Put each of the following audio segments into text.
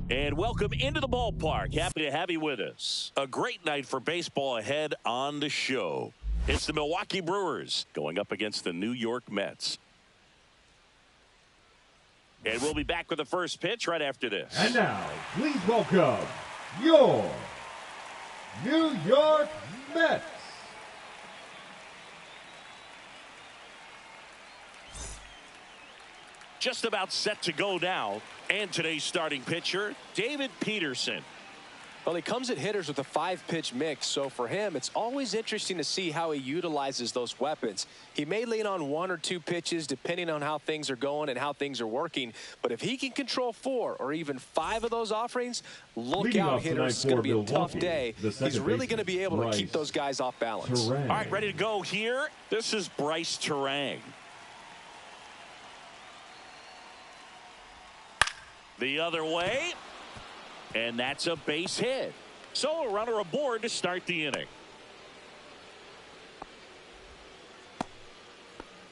And welcome into the ballpark. Happy to have you with us. A great night for baseball ahead on the show. It's the Milwaukee Brewers going up against the New York Mets. And we'll be back with the first pitch right after this. And now, please welcome your New York Mets. Just about set to go now. And today's starting pitcher, David Peterson. Well, he comes at hitters with a 5-pitch mix, so for him, it's always interesting to see how he utilizes those weapons. He may lean on 1 or 2 pitches depending on how things are going and how things are working, but if he can control 4 or even 5 of those offerings, look out, hitters. It's going to be a tough day. He's really going to be able to keep those guys off balance. All right, ready to go here. This is Bryce Terang. The other way, and that's a base hit. So a runner aboard to start the inning.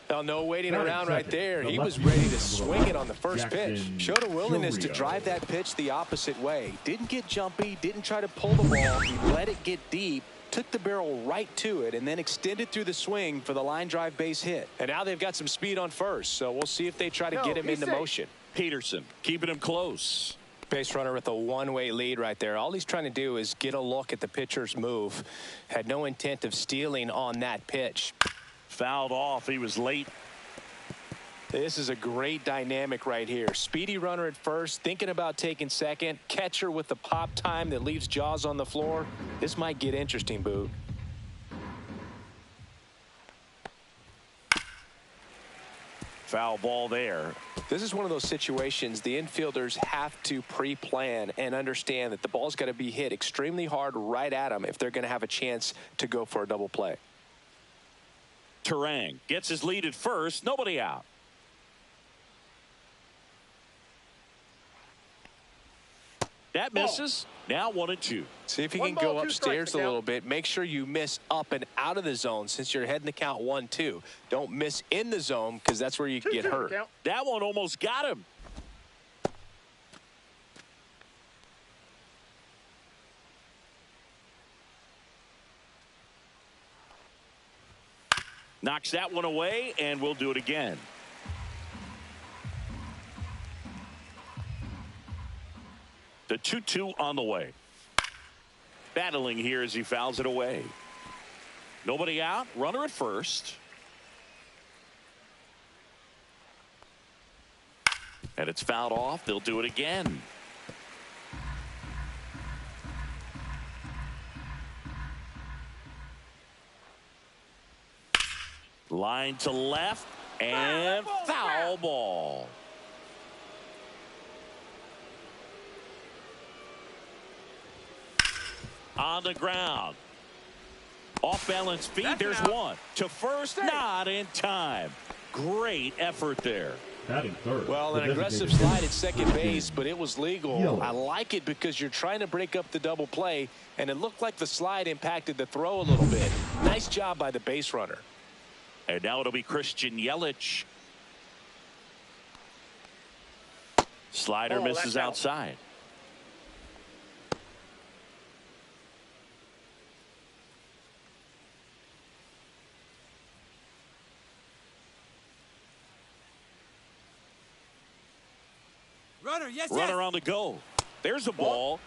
Well, no waiting around right there. He was ready to swing it on the first pitch. Showed a willingness to drive that pitch the opposite way. Didn't get jumpy, didn't try to pull the ball. He let it get deep, took the barrel right to it, and then extended through the swing for the line drive base hit. And now they've got some speed on first, so we'll see if they try to get him into motion. Peterson keeping him close. Base runner with a one-way lead right there. All he's trying to do is get a look at the pitcher's move. Had no intent of stealing on that pitch. Fouled off. He was late. This is a great dynamic right here. Speedy runner at first, thinking about taking second. Catcher with the pop time that leaves Jaws on the floor. This might get interesting, Boo. Foul ball there. This is one of those situations the infielders have to pre-plan and understand that the ball's got to be hit extremely hard right at them if they're going to have a chance to go for a double play. Terang gets his lead at first. Nobody out. That misses. Now 1-2. See if you can go upstairs a little bit. Make sure you miss up and out of the zone since you're heading the count 1-2. Don't miss in the zone because that's where you can get hurt. That one almost got him. Knocks that one away, and we'll do it again. The 2-2 on the way. Battling here as he fouls it away. Nobody out. Runner at first. And it's fouled off. They'll do it again. Line to left. And foul ball. On the ground. Off balance feet. There's one. To first. Not in time. Great effort there. Batting third. Well, an aggressive slide at second base, but it was legal. I like it because you're trying to break up the double play, and it looked like the slide impacted the throw a little bit. Nice job by the base runner. And now it'll be Christian Yelich. Slider misses outside. Runner on the go. There's a ball.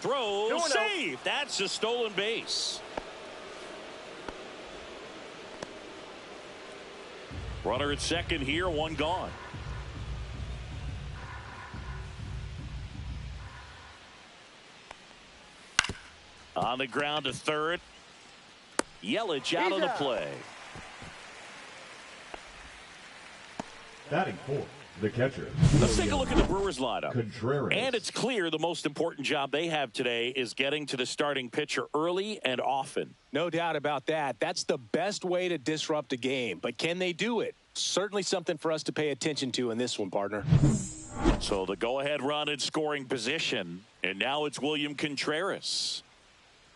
Throw. Save. That's a stolen base. Runner at second here. One gone. On the ground to third. Yelich out of the play. Batting fourth. The catcher. Let's take a look at the Brewers lineup. Contreras. And it's clear the most important job they have today is getting to the starting pitcher early and often. No doubt about that. That's the best way to disrupt a game. But can they do it? Certainly something for us to pay attention to in this one, partner. So the go-ahead run in scoring position. And now it's William Contreras.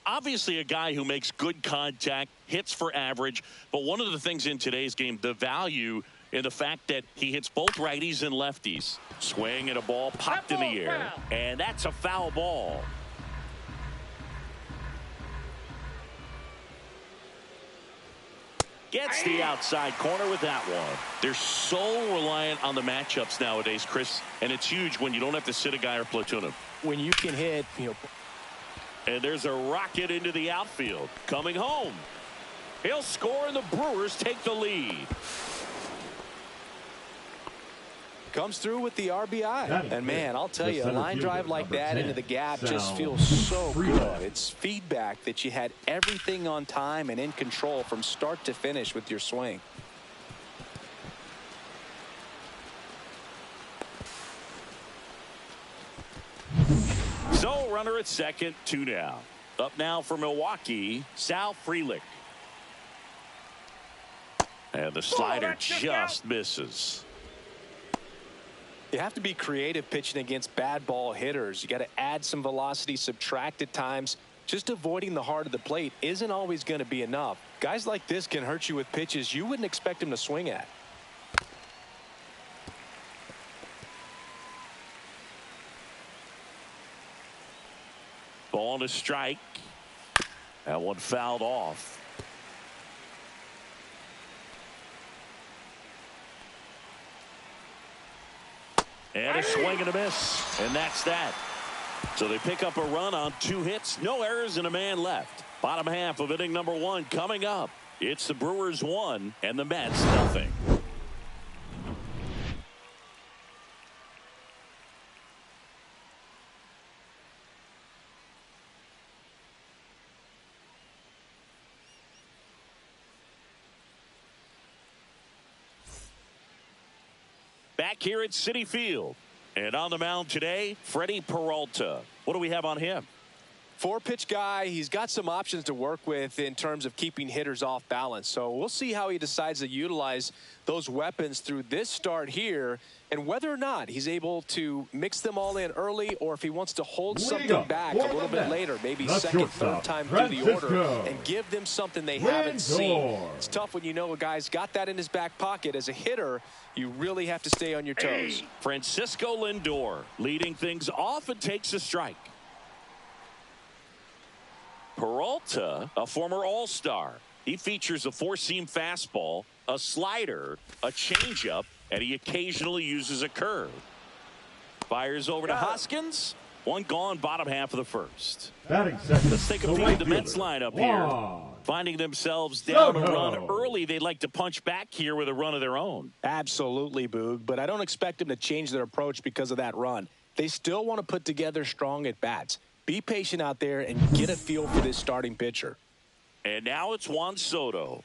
Obviously a guy who makes good contact, hits for average. But one of the things in today's game, the value is in the fact that he hits both righties and lefties. Swing and a ball popped in the air. And that's a foul ball. Gets the outside corner with that one. They're so reliant on the matchups nowadays, Chris, and it's huge when you don't have to sit a guy or platoon him. When you can hit, And there's a rocket into the outfield. Coming home. He'll score, and the Brewers take the lead. comes through with the RBI. And man, I'll tell you, a line drive like that into the gap just feels so good. It's feedback that you had everything on time and in control from start to finish with your swing. So runner at second, 2 down. Up now for Milwaukee, Sal Frelick. And the slider just misses. You have to be creative pitching against bad ball hitters. You got to add some velocity, subtract at times. Just avoiding the heart of the plate isn't always going to be enough. Guys like this can hurt you with pitches you wouldn't expect him to swing at. Ball and a strike. That one fouled off. And a swing and a miss. And that's that. So they pick up a run on 2 hits. No errors and a man left. Bottom half of inning number 1 coming up. It's the Brewers 1 and the Mets nothing. Back here at Citi Field. And on the mound today, Freddie Peralta. What do we have on him? 4-pitch guy. He's got some options to work with in terms of keeping hitters off balance. So we'll see how he decides to utilize those weapons through this start here, and whether or not he's able to mix them all in early, or if he wants to hold something back a little bit later, maybe second, third time through the order, and give them something they haven't seen. It's tough when you know a guy's got that in his back pocket. As a hitter, you really have to stay on your toes. Francisco Lindor leading things off and takes a strike. Peralta, a former All-Star. He features a 4-seam fastball, a slider, a changeup, and he occasionally uses a curve. Fires over to Hoskins. One gone, bottom half of the first. Batting second. Let's take a peek at the Mets lineup here. Finding themselves down a run early, they'd like to punch back here with a run of their own. Absolutely, Boog, but I don't expect them to change their approach because of that run. They still want to put together strong at-bats. Be patient out there and get a feel for this starting pitcher. And now it's Juan Soto.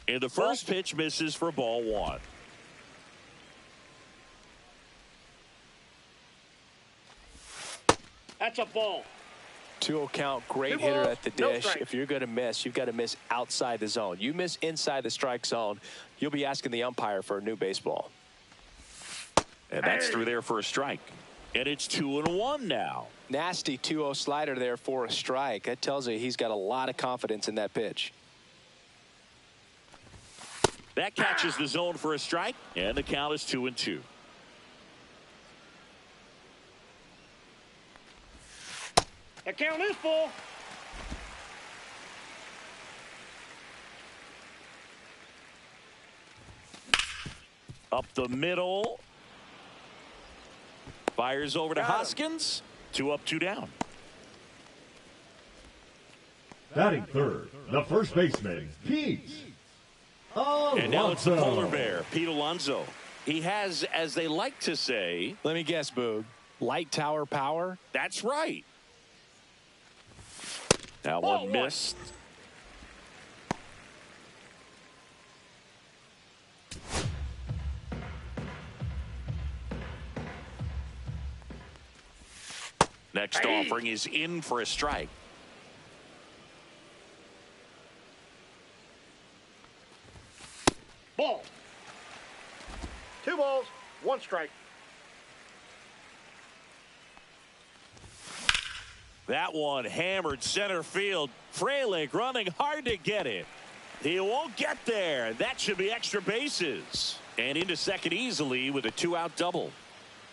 And the first pitch misses for ball 1. That's a ball. 2-0 count, great hitter at the dish. If you're going to miss, you've got to miss outside the zone. You miss inside the strike zone, you'll be asking the umpire for a new baseball. And that's through there for a strike. And it's 2-1 now. Nasty 2-0 slider there for a strike. That tells you he's got a lot of confidence in that pitch. That catches the zone for a strike, and the count is 2-2. The count is full. Up the middle. Fires over to Hoskins. 2 up, 2 down. Batting third, the first baseman, Pete Alonso. And now it's the polar bear, Pete Alonso. He has, as they like to say. Let me guess, Boog. Light tower power? That's right. That one missed. Next offering is in for a strike. Ball. 2 balls, 1 strike. That one hammered center field. Frelick running hard to get it. He won't get there. That should be extra bases. And into second easily with a 2-out double.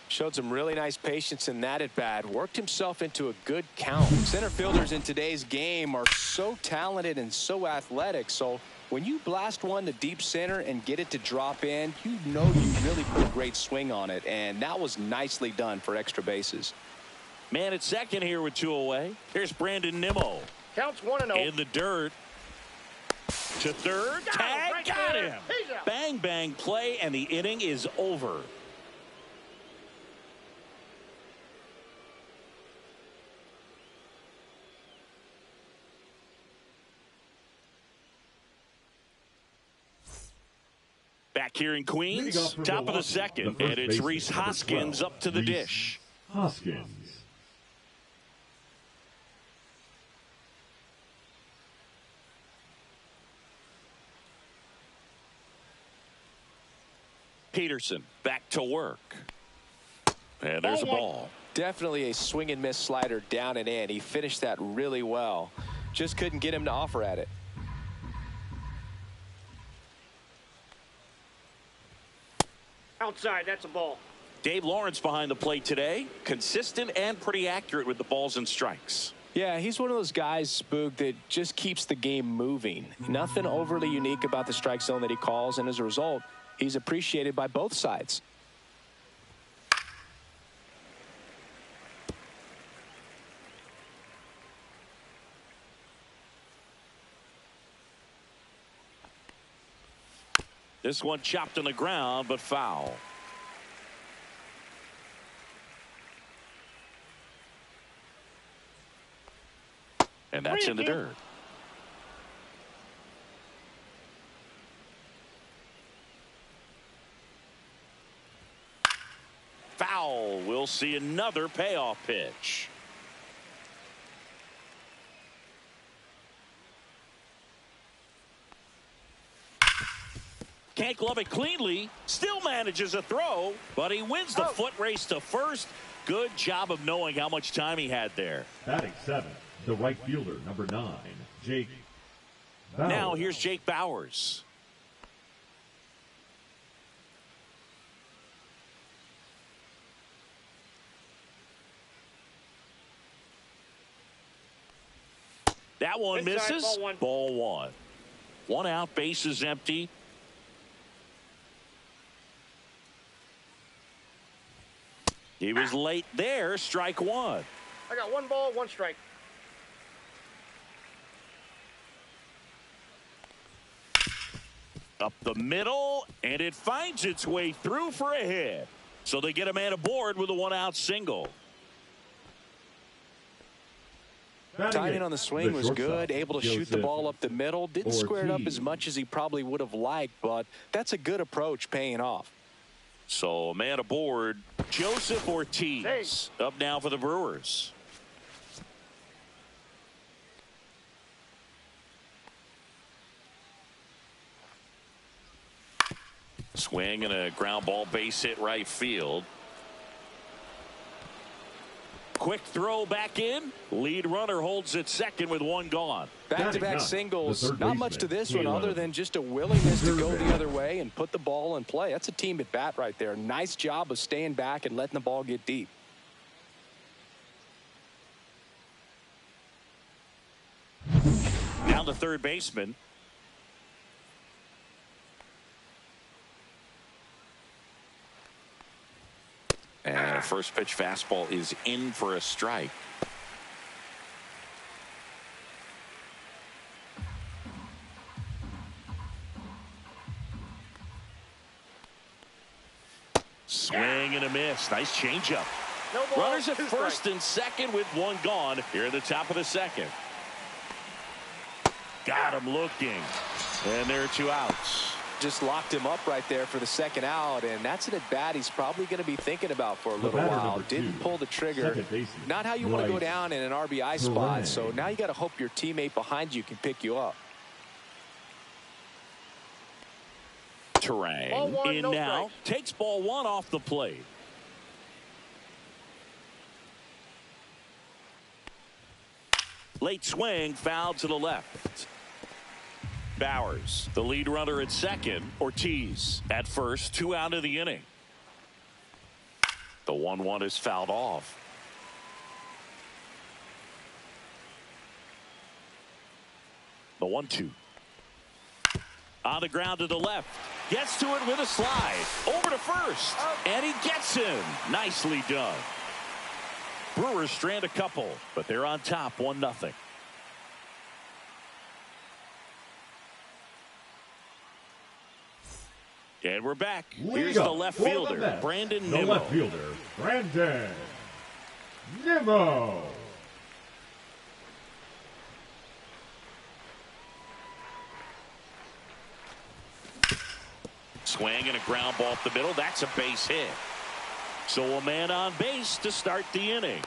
Showed some really nice patience in that at bat. Worked himself into a good count. Center fielders in today's game are so talented and so athletic. So when you blast one to deep center and get it to drop in, you know you really put a great swing on it. And that was nicely done for extra bases. Man at second here with 2 away. Here's Brandon Nimmo. Counts 1-0. In the dirt. To third. Tag. Right Got there. him. He's out. Bang, bang play, and the inning is over. Back here in Queens, top of the second, and it's Rhys Hoskins up to the dish. Hoskins. Peterson back to work. And there's a ball. Definitely a swing and miss slider down and in. He finished that really well. Just couldn't get him to offer at it. Outside, that's a ball. Dave Lawrence behind the plate today. Consistent and pretty accurate with the balls and strikes. Yeah, he's one of those guys, Boog, that just keeps the game moving. Nothing overly unique about the strike zone that he calls, and as a result, he's appreciated by both sides. This one chopped on the ground, but foul. And that's in the dirt. Foul. We'll see another payoff pitch. Can't glove it cleanly. Still manages a throw, but he wins the foot race to first. Good job of knowing how much time he had there. Batting 7th, the right fielder, number 9, Jake Bauers. Now here's Jake Bauers. That one Inside, misses. ball one. Ball one. 1 out, base is empty. He was late there. Strike 1. I got 1 ball, 1 strike. Up the middle, and it finds its way through for a hit. So they get a man aboard with a 1-out single. Timing on the swing was good, able to shoot the ball up the middle. Didn't square it up as much as he probably would have liked, but that's a good approach, paying off. So a man aboard, Joseph Ortiz, up now for the Brewers. Swing and a ground ball, base hit right field. Quick throw back in. Lead runner holds at second with 1 gone. Back-to-back singles. Not much to this one other than just a willingness to go the other way and put the ball in play. That's a team at bat right there. Nice job of staying back and letting the ball get deep. Now the third baseman. And a first pitch fastball is in for a strike. Swing and a miss. Nice changeup. No ball, Runners at 2 first strikes. and second with 1 gone here at the top of the second. Got him looking. And there are 2 outs. Just locked him up right there for the 2nd out, and that's an at-bat he's probably going to be thinking about for a little while. Didn't pull the trigger. Not how you want to go down in an RBI spot, so now you got to hope your teammate behind you can pick you up. Terang in no now. strike. Takes ball 1 off the plate. Late swing, foul to the left. Bowers, the lead runner at second. Ortiz at first, 2 out of the inning. The 1-1 is fouled off. The 1-2. On the ground to the left. Gets to it with a slide. Over to first. And he gets him. Nicely done. Brewers strand a couple, but they're on top 1-0. And we're back. Here's the left fielder, Brandon Nimmo. The left fielder, Brandon Nimmo. Swing and a ground ball up the middle. That's a base hit. So a man on base to start the inning.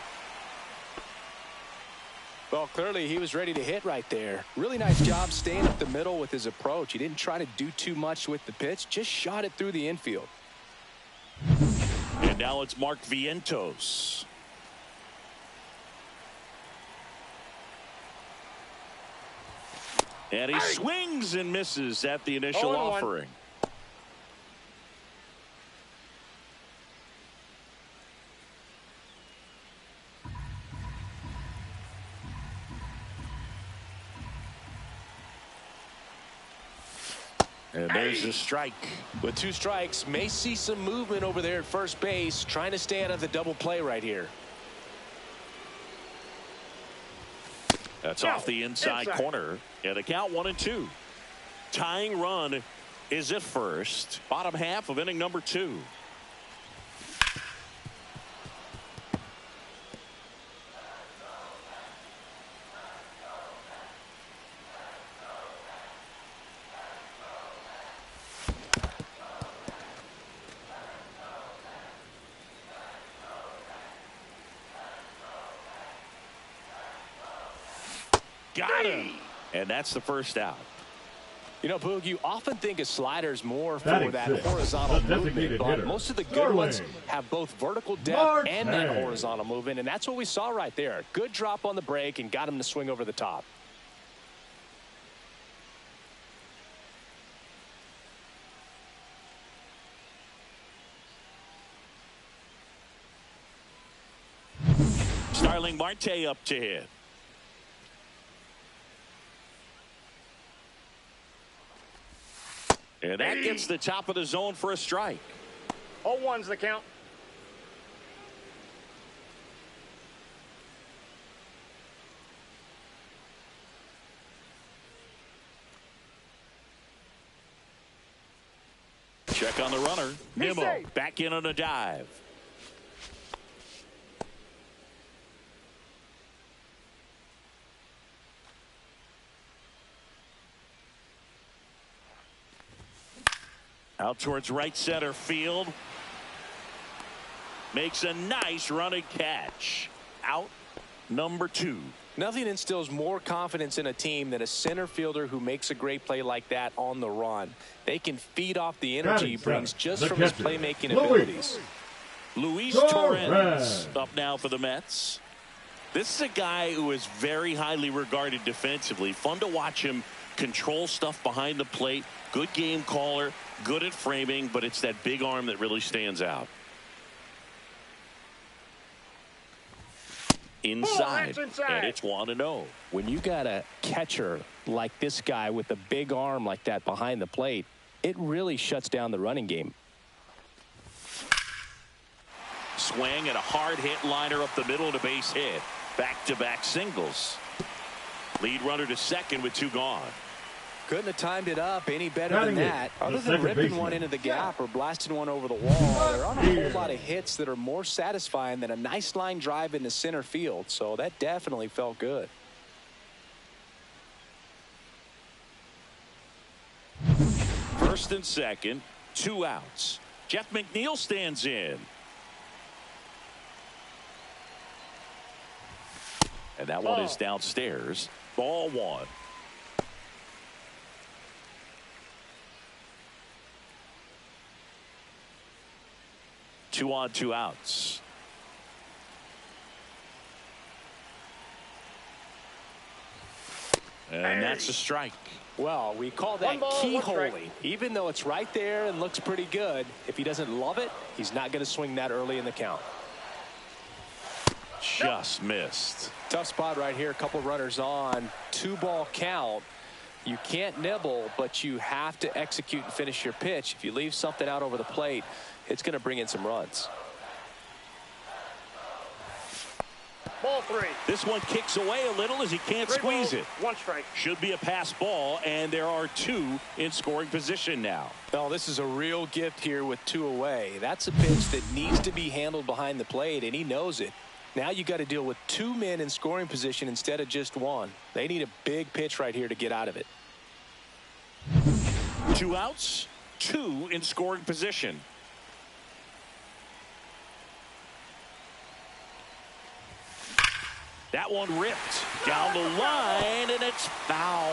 Well, clearly he was ready to hit right there. Really nice job staying up the middle with his approach. He didn't try to do too much with the pitch, just shot it through the infield. And now it's Mark Vientos. And he swings and misses at the initial offering. And there's a strike. With 2 strikes, may see some movement over there at first base, trying to stay out of the double play right here. That's off the inside corner. And the count 1-2. Tying run is at first. Bottom half of inning number 2. Got him. And that's the first out. You know, Boog, you often think a slider is more for that horizontal movement, but most of the good ones have both vertical depth and that horizontal movement, and that's what we saw right there. Good drop on the break and got him to swing over the top. Starling Marte up to hit. And that gets the top of the zone for a strike. 0-1's the count. Check on the runner. Nimmo back in on a dive. Out towards right center field. Makes a nice running catch. Out number 2. Nothing instills more confidence in a team than a center fielder who makes a great play like that on the run. They can feed off the energy he brings just from his playmaking abilities. Luis Torrens up now for the Mets. This is a guy who is very highly regarded defensively. Fun to watch him control stuff behind the plate. Good game caller, good at framing, but it's that big arm that really stands out. Inside, and it's 1-0. When you got a catcher like this guy with a big arm like that behind the plate, it really shuts down the running game. Swing and a hard hit liner up the middle to base hit. Back-to-back singles. Lead runner to second with 2 gone. Couldn't have timed it up any better than that. Other than ripping one into the gap or blasting one over the wall, there aren't a whole lot of hits that are more satisfying than a nice line drive into center field. So that definitely felt good. First and second, 2 outs. Jeff McNeil stands in. And that one is downstairs. Ball 1. Two on, 2 outs. And that's a strike. Well, we call that keyholing. Even though it's right there and looks pretty good, if he doesn't love it, he's not going to swing that early in the count. Just missed. Tough spot right here. A couple runners on. 2-ball count. You can't nibble, but you have to execute and finish your pitch. If you leave something out over the plate, it's going to bring in some runs. Ball 3. This one kicks away a little as he can't squeeze it. 1 strike. Should be a pass ball, and there are 2 in scoring position now. Well, this is a real gift here with 2 away. That's a pitch that needs to be handled behind the plate, and he knows it. Now you got to deal with 2 men in scoring position instead of just 1. They need a big pitch right here to get out of it. 2 outs, 2 in scoring position. That one ripped down the line, and it's foul.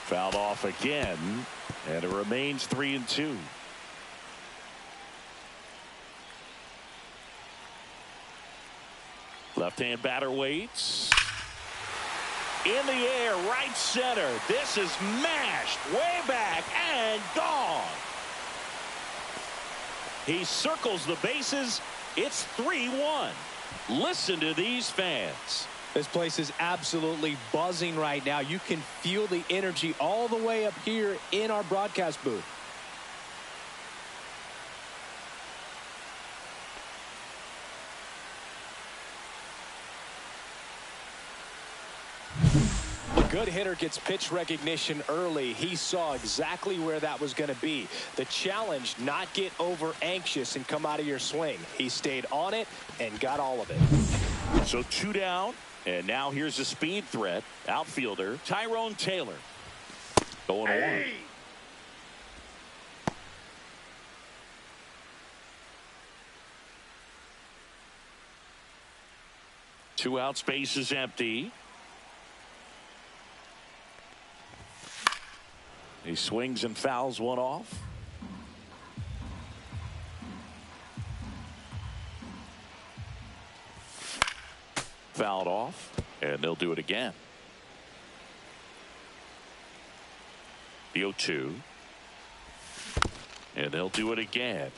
Fouled off again, and it remains 3-2. Left-hand batter waits. In the air, right center. This is mashed way back and gone. He circles the bases. It's 3-1. Listen to these fans. This place is absolutely buzzing right now. You can feel the energy all the way up here in our broadcast booth. Good hitter gets pitch recognition early. He saw exactly where that was going to be. The challenge, not get over anxious and come out of your swing. He stayed on it and got all of it. So 2 down, and now here's a speed threat. Outfielder Tyrone Taylor. Going on. 2 out, space is empty. He swings and fouls one off. Fouled off, and they'll do it again. The 0-2. And they'll do it again.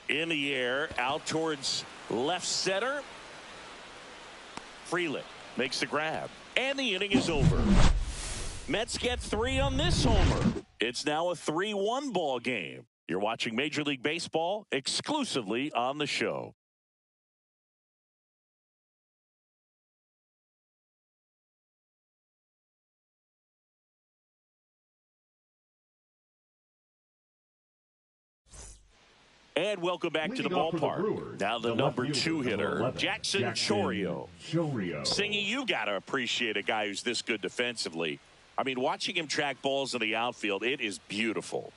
In the air, out towards left center. Freeland makes the grab, and the inning is over. Mets get 3 on this homer. It's now a 3-1 ball game. You're watching Major League Baseball exclusively on the show. And welcome back to the ballpark. Brewers, now the number 2 hitter, Jackson Chourio. Singy, you got to appreciate a guy who's this good defensively. I mean, watching him track balls in the outfield, it is beautiful.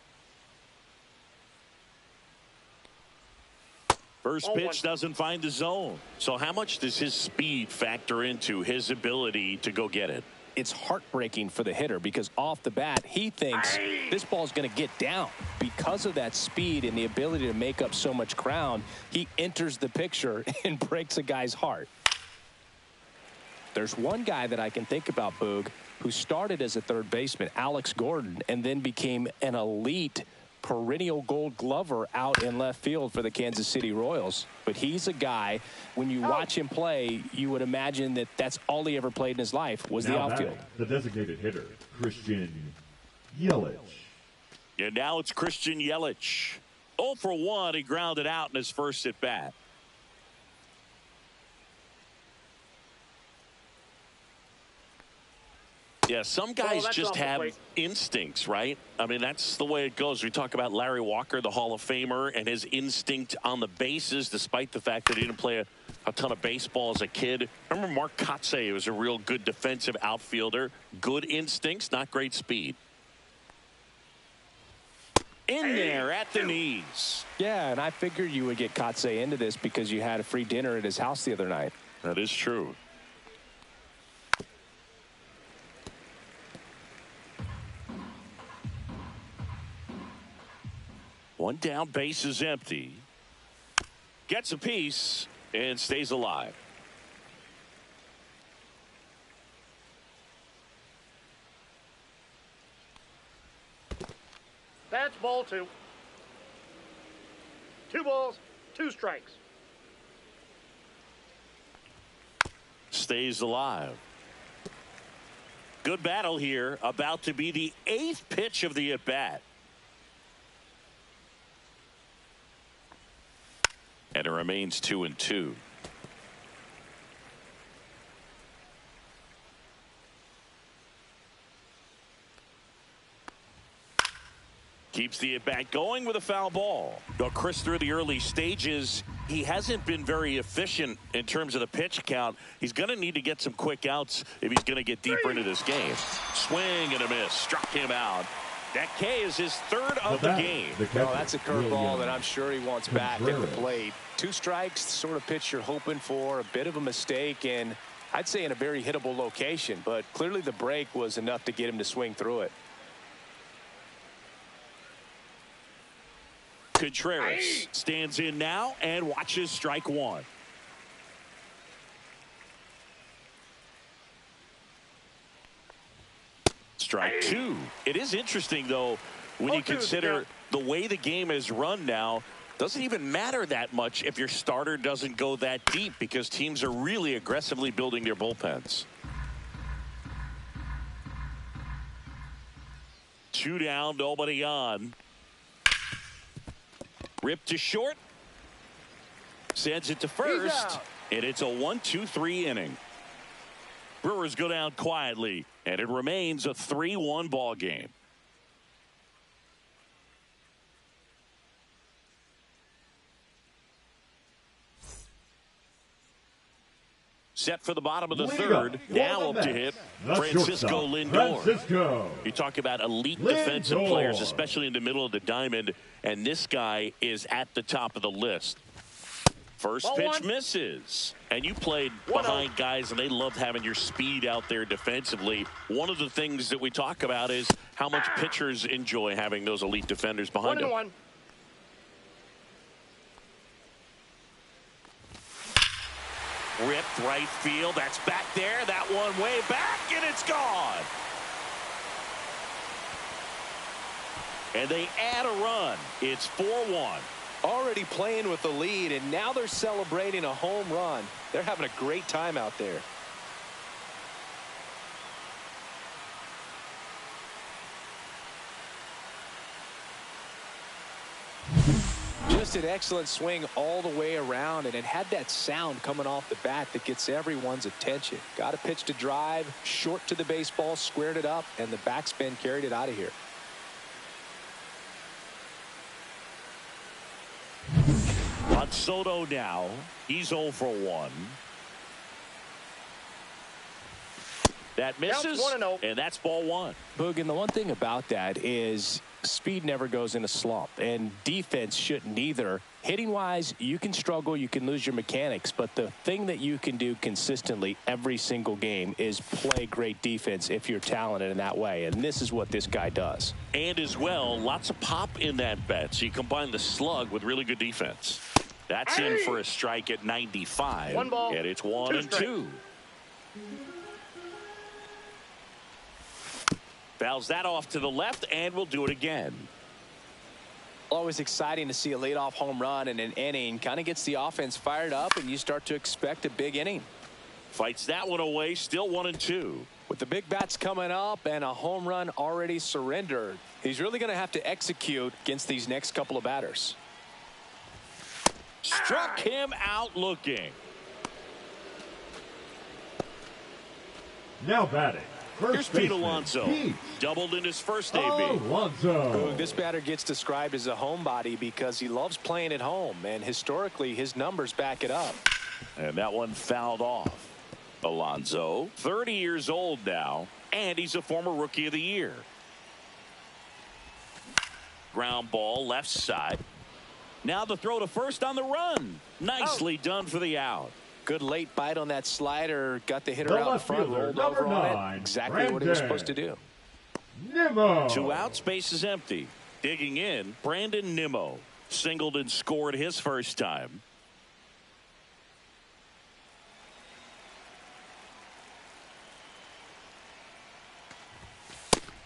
First pitch doesn't find the zone. So how much does his speed factor into his ability to go get it? It's heartbreaking for the hitter because off the bat, he thinks this ball's going to get down. Because of that speed and the ability to make up so much ground, he enters the picture and breaks a guy's heart. There's one guy that I can think about, Boog, who started as a third baseman, Alex Gordon, and then became an elite perennial Gold Glover out in left field for the Kansas City Royals. But he's a guy, when you watch him play, you would imagine that that's all he ever played in his life was the outfield. The designated hitter, Christian Yelich. And now it's Christian Yelich. 0 for 1, he grounded out in his first at bat. Yeah, some guys just have instincts, right? I mean, that's the way it goes. We talk about Larry Walker, the Hall of Famer, and his instinct on the bases, despite the fact that he didn't play a ton of baseball as a kid. Remember Mark Kotsay was a real good defensive outfielder. Good instincts, not great speed. In there at the knees. Yeah, and I figured you would get Kotsay into this because you had a free dinner at his house the other night. That is true. One down, base is empty. Gets a piece and stays alive. That's ball 2. 2 balls, 2 strikes. Stays alive. Good battle here. About to be the 8th pitch of the at-bat. And it remains 2-2. Keeps the at-bat going with a foul ball. Now, Chris, through the early stages, he hasn't been very efficient in terms of the pitch count. He's going to need to get some quick outs if he's going to get deeper into this game. Swing and a miss. Struck him out. That K is his 3rd of the game. Well, that's a curveball that I'm sure he wants back at the plate. 2 strikes, sort of pitch you're hoping for. A bit of a mistake, and I'd say in a very hittable location. But clearly the break was enough to get him to swing through it. Contreras stands in now and watches strike 1. Strike 2. It is interesting, though, when you consider the way the game is run now. Doesn't even matter that much if your starter doesn't go that deep, because teams are really aggressively building their bullpens. 2 down, nobody on. Ripped to short. Sends it to first. And it's a 1-2-3 inning. Brewers go down quietly, and it remains a 3-1 ball game. Set for the bottom of the 3rd. Now up to hit Francisco Lindor. You talk about elite defensive players, especially in the middle of the diamond, and this guy is at the top of the list. First pitch misses. And you played behind guys, and they love having your speed out there defensively. One of the things that we talk about is how much pitchers enjoy having those elite defenders behind them. 1-1. Ripped right field. That's back there. That one way back, and it's gone. And they add a run. It's 4-1. Already playing with the lead, and now they're celebrating a home run. They're having a great time out there. Just an excellent swing all the way around, and it had that sound coming off the bat that gets everyone's attention. Got a pitch to drive, short to the baseball, squared it up, and the backspin carried it out of here. On Soto now, he's 0 for 1. That misses, and that's ball 1. Boog, and the one thing about that is speed never goes in a slump, and defense shouldn't either. Hitting-wise, you can struggle, you can lose your mechanics, but the thing that you can do consistently every single game is play great defense if you're talented in that way, and this is what this guy does. And as well, lots of pop in that bet, so you combine the slug with really good defense. That's in for a strike at 95. 1 ball, and it's 1-2. Fouls that off to the left, and we'll do it again. Always exciting to see a leadoff home run in an inning. Kind of gets the offense fired up, and you start to expect a big inning. Fights that one away, still 1-2. With the big bats coming up and a home run already surrendered, he's really going to have to execute against these next couple of batters. Struck him out looking. Now batting. Here's Pete Alonso. Doubled in his first AB. This batter gets described as a homebody because he loves playing at home, and historically his numbers back it up. And that one fouled off. Alonso, 30 years old now, and he's a former Rookie of the Year. Ground ball left side. Now the throw to first on the run. Nicely done for the out. Good late bite on that slider. Got the hitter out in front, rolled over on it. Exactly what he was supposed to do. 2 outs, base is empty. Digging in, Brandon Nimmo singled and scored his first time.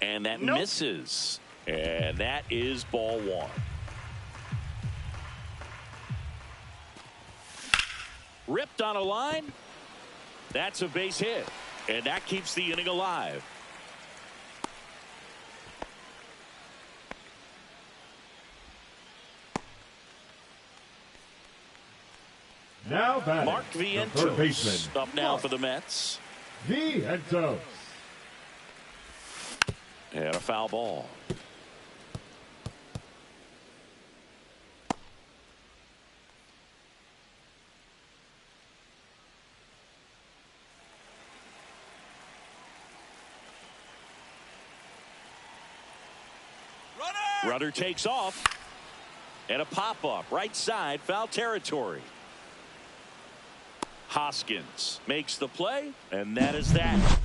And that misses. And that is ball one. Ripped on a line. That's a base hit. And that keeps the inning alive. Now batting, Mark Vientos up now for the Mets. Vientos. And a foul ball. Runner takes off. And a pop-up right side, foul territory. Hoskins makes the play, and that is that.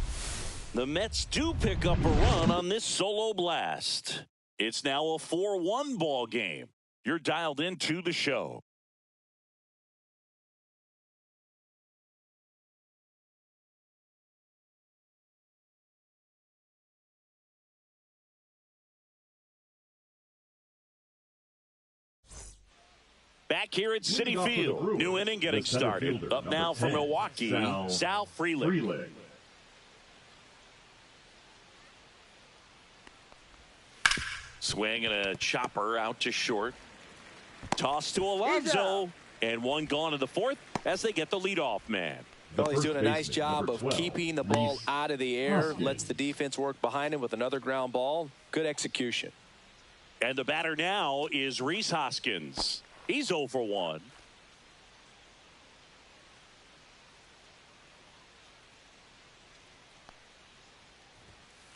The Mets do pick up a run on this solo blast. It's now a 4-1 ball game. You're dialed into the show. Back here at Citi Field, new inning getting started. Up now for Milwaukee, Sal Frelick. Swing and a chopper out to short. Toss to Alonso, and one gone in the fourth as they get the leadoff man. Well, he's doing a nice job of keeping the ball out of the air. Lets the defense work behind him with another ground ball. Good execution. And the batter now is Rhys Hoskins. He's 0 for 1.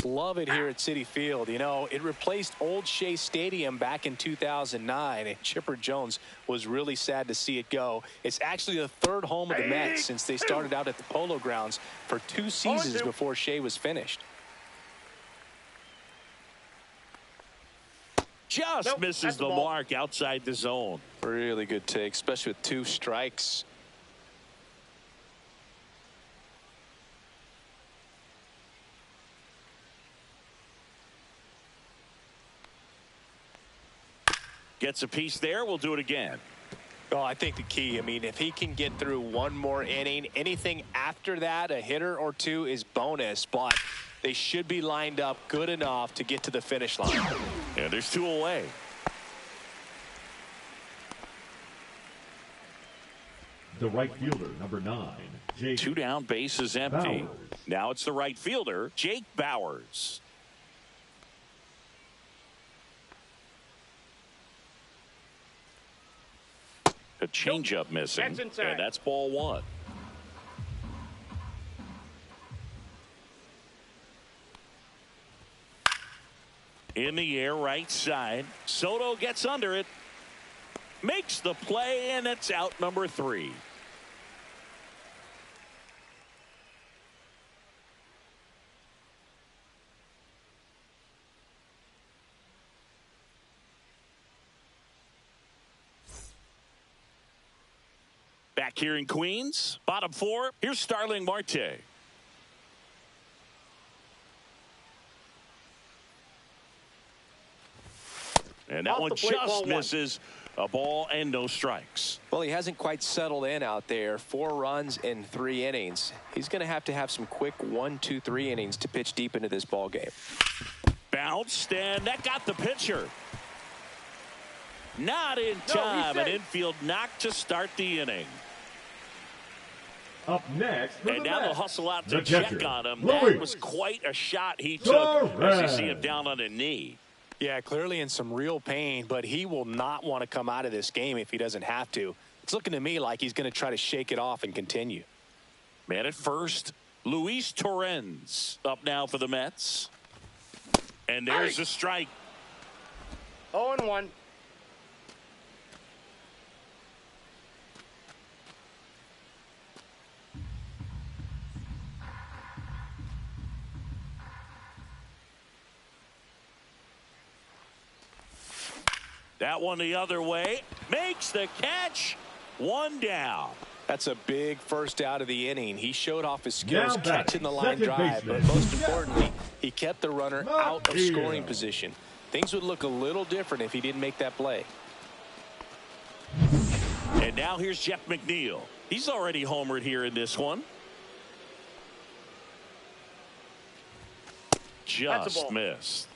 Love it here at Citi Field. You know, it replaced Old Shea Stadium back in 2009, and Chipper Jones was really sad to see it go. It's actually the third home of the Mets since they started out at the Polo Grounds for 2 seasons before Shea was finished. Just misses the mark outside the zone. Really good take, especially with 2 strikes. Gets a piece there. We'll do it again. Well, I think the key, I mean, if he can get through one more inning, anything after that, a hitter or 2 is bonus, but they should be lined up good enough to get to the finish line. And there's 2 away. The right fielder, number 9, Jake. 2 down, base is empty. Bowers. Now it's the right fielder, Jake Bowers. A changeup missing, and that's ball 1. In the air, right side. Soto gets under it. Makes the play, and it's out number 3. Back here in Queens, bottom 4, here's Starling Marte. And that one just misses. A ball and no strikes. Well, he hasn't quite settled in out there. 4 runs in 3 innings. He's going to have some quick 1, 2, 3 innings to pitch deep into this ball game. Bounced, and that got the pitcher. Not in time. An infield knock to start the inning. Up next, and now they'll hustle out to check on him. Louis. That was quite a shot he took as you see him down on a knee. Yeah, clearly in some real pain, but he will not want to come out of this game if he doesn't have to. It's looking to me like he's going to try to shake it off and continue. Man at first, Luis Torrens up now for the Mets. And there's a strike. 0-1. That one the other way. Makes the catch. One down. That's a big first out of the inning. He showed off his skills Now catching the line second drive, baseman. but most importantly, he kept the runner out of Here. scoring position. Things would look a little different if he didn't make that play. And now here's Jeff McNeil. He's already homered here in this one. Just missed.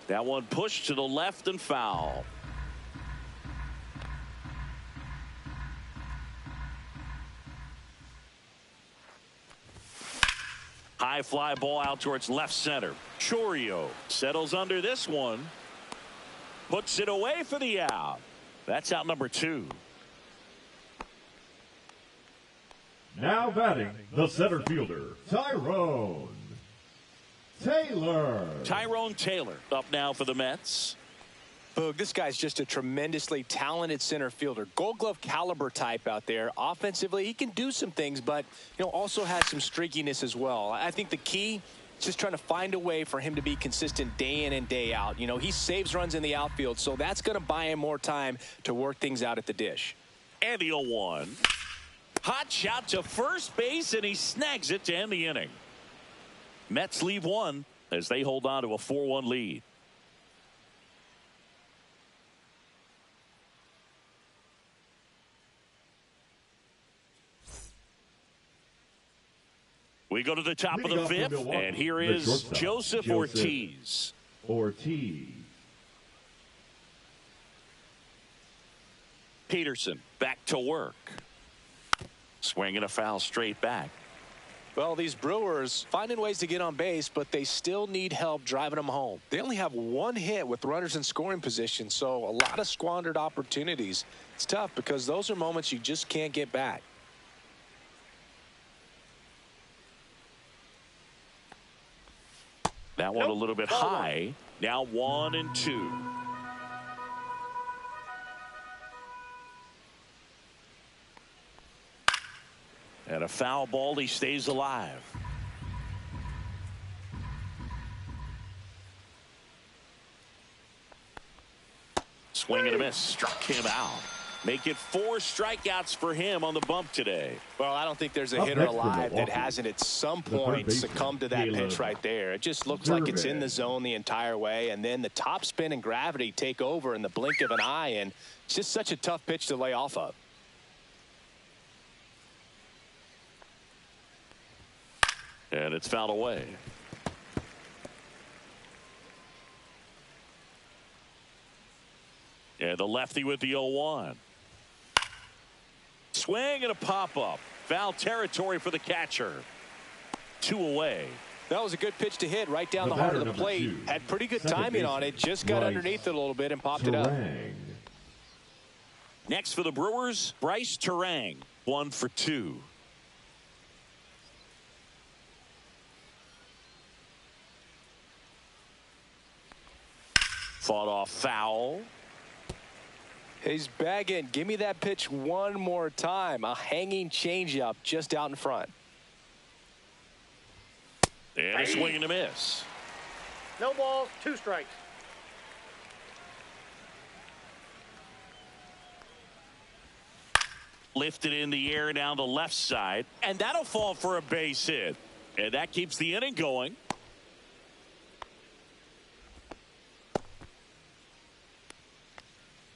That one pushed to the left and foul. High fly ball out towards left center. Chourio settles under this one. Puts it away for the out. That's out number 2. Now batting, the center fielder, Tyrone Taylor. Tyrone Taylor up now for the Mets. Boog, this guy's just a tremendously talented center fielder. Gold Glove caliber type out there. Offensively, he can do some things, but also has some streakiness as well. I think the key is just trying to find a way for him to be consistent day in and day out. He saves runs in the outfield, so that's going to buy him more time to work things out at the dish. And the 0-1. Hot shot to first base, and he snags it to end the inning. Mets leave one as they hold on to a 4-1 lead. We go to the top of the 5th, and here is Joseph Ortiz. Peterson back to work. Swinging a foul straight back. Well, these Brewers finding ways to get on base, but they still need help driving them home. They only have one hit with runners in scoring position, so a lot of squandered opportunities. It's tough because those are moments you just can't get back. That one a little bit high. Now 1 and 2. And a foul ball. He stays alive. Swing and a miss. Struck him out. Make it 4 strikeouts for him on the bump today. Well, I don't think there's a hitter alive that hasn't at some point succumbed to that pitch right there. It just looks like it's in the zone the entire way, and then the top spin and gravity take over in the blink of an eye, and it's just such a tough pitch to lay off of. And it's fouled away. And the lefty with the 0-1. Swing and a pop-up. Foul territory for the catcher. 2 away. That was a good pitch to hit right down the heart of the plate. Had pretty good timing on it. Just got underneath it a little bit and popped it up. Next for the Brewers, Bryce Terang. 1 for 2. Fought off foul. He's bagging. Give me that pitch one more time. A hanging changeup just out in front. And a swing and a miss. No balls, 2 strikes. Lifted in the air down the left side. And that'll fall for a base hit. And that keeps the inning going.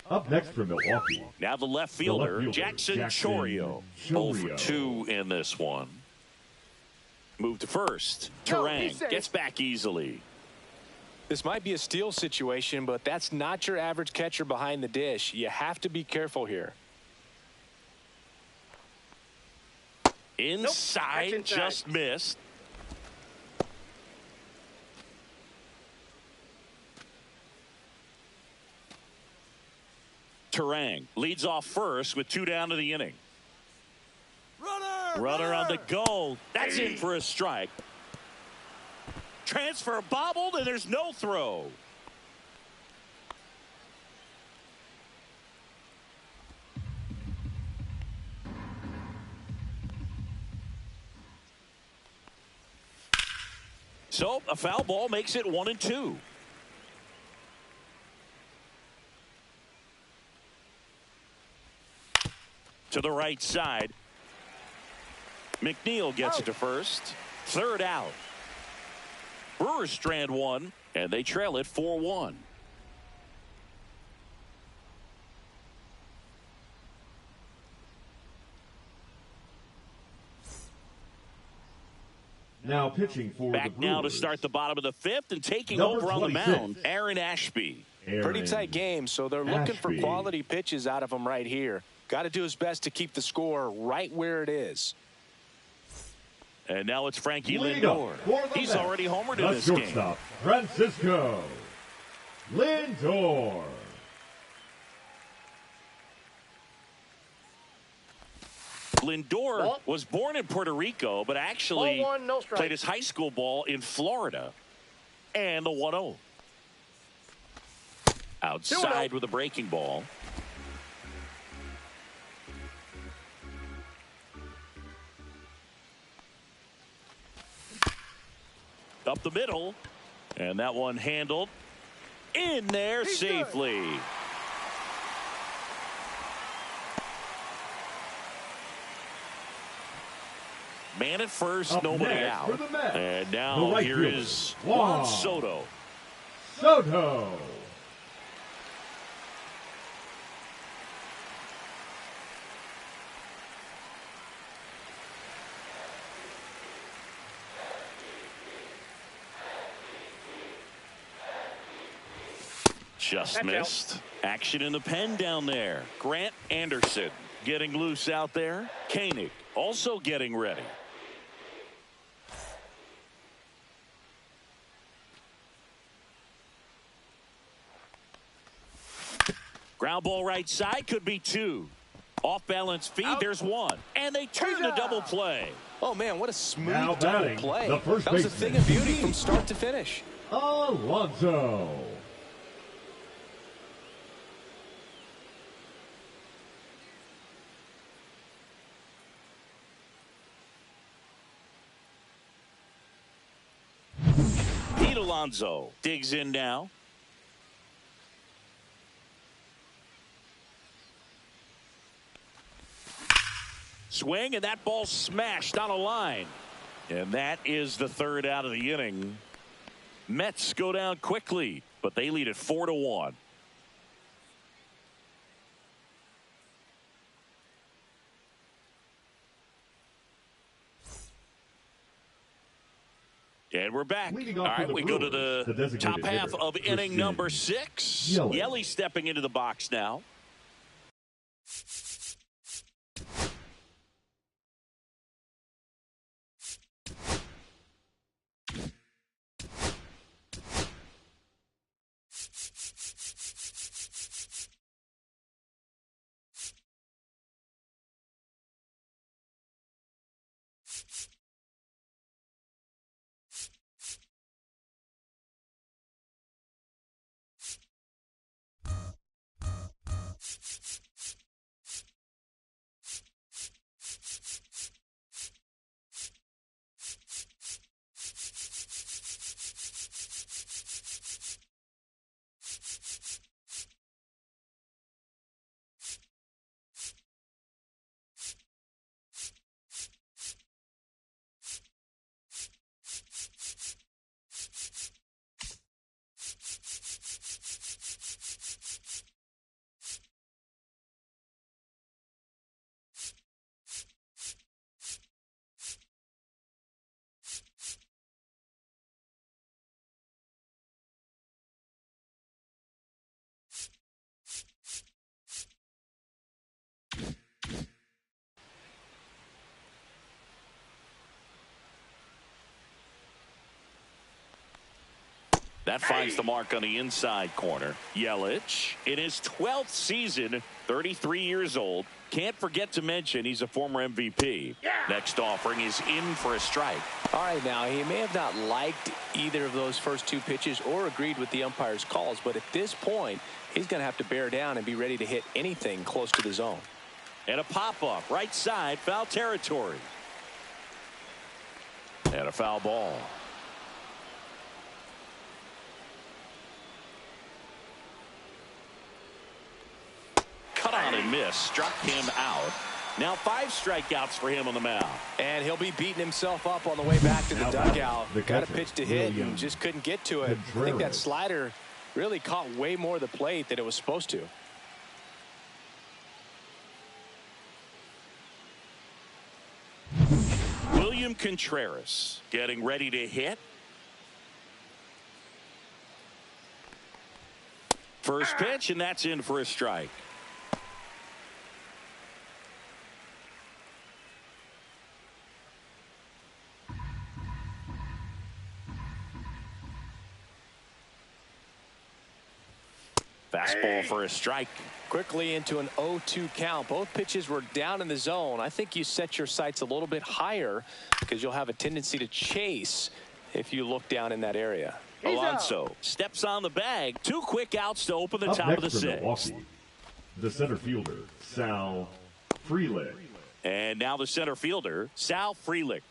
Up next for Milwaukee. Now the left fielder, Jackson Chourio. 0 for 2 in this one. Move to first. Terang gets back easily. This might be a steal situation, but that's not your average catcher behind the dish. You have to be careful here. Inside, just missed. Terang leads off first with 2 down to the inning. Runner on the goal. That's in for a strike. Transfer bobbled, and there's no throw. So a foul ball makes it 1-2. To the right side. McNeil gets it to first. Third out. Brewers strand one, and they trail it 4-1. Now pitching for the Back Brewers. now to start the bottom of the fifth and taking Number over on the 26. mound, Aaron Ashby. Pretty tight game, so they're looking for Ashby. quality pitches out of him right here. Got to do his best to keep the score right where it is. And now it's Frankie Leading Lindor. up for the He's Mets, already homered in the this game. shortstop, Francisco Lindor. Lindor was born in Puerto Rico, but actually Ball 1, no strike. played his high school ball in Florida. And the 1-0. Outside 2-0. with a breaking ball. Up the middle. And that one handled in there safely. Man at first, Up nobody next out. for the Mets, And the now right here fielder, is Juan Juan Soto. Soto. Just That's missed. Action in the pen down there. Grant Anderson getting loose out there. Koenig also getting ready. Ground ball right side, could be two. Off balance feed, Out. there's one. And they turn to double play. Oh, man, what a smooth Now double batting, play. the first That was a baseman. thing of beauty from start to finish. Alonso. Pete Alonso digs in now. Swing, and that ball smashed on a line. And that is the third out of the inning. Mets go down quickly, but they lead it 4-1. And we're back. Leading All off for right, the we go to Brewers, the the designated top half hitter, of inning Christian number 6. Yelich. Yelich stepping into the box now. That finds the mark on the inside corner. Yelich in his 12th season, 33 years old. Can't forget to mention he's a former MVP. Next offering is in for a strike. All right, now, he may have not liked either of those first two pitches or agreed with the umpire's calls, but at this point, he's going to have to bear down and be ready to hit anything close to the zone. And a pop-up, right side, foul territory. And a foul ball. and missed. Struck him out. Now 5 strikeouts for him on the mound. And he'll be beating himself up on the way back to the dugout. Got a pitch to hit and just couldn't get to it. I think that slider really caught way more of the plate than it was supposed to. William Contreras getting ready to hit. First pitch, and that's in for a strike. Fastball for a strike. Quickly into an 0-2 count. Both pitches were down in the zone. I think you set your sights a little bit higher because you'll have a tendency to chase if you look down in that area. Alonso steps on the bag. 2 quick outs to open the Up top next of the for 6th. Milwaukee, the center fielder, Sal Frelick. And now the center fielder, Sal Frelick.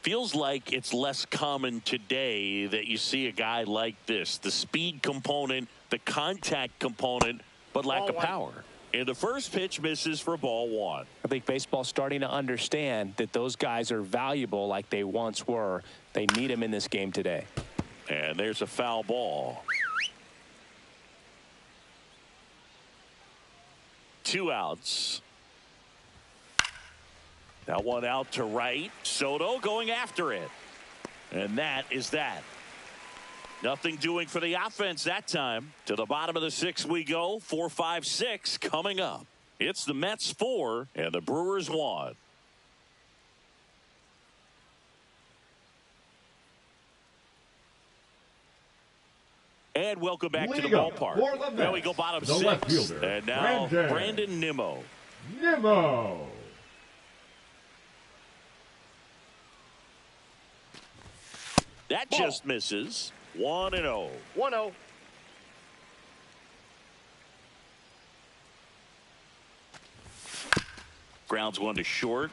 Feels like it's less common today that you see a guy like this. The speed component, the contact component, but lack of power. And the first pitch misses for ball 1. I think baseball's starting to understand that those guys are valuable like they once were. They need them in this game today. And there's a foul ball. 2 outs. That one out to right. Soto going after it. And that is that. Nothing doing for the offense that time. To the bottom of the 6th we go. 4, 5, 6 coming up. It's the Mets 4 and the Brewers 1. And welcome back to the ballpark. There we go, bottom 6. Left fielder, and now Brandon Nimmo. That just misses. 1-0. 1-0. Grounds one to short.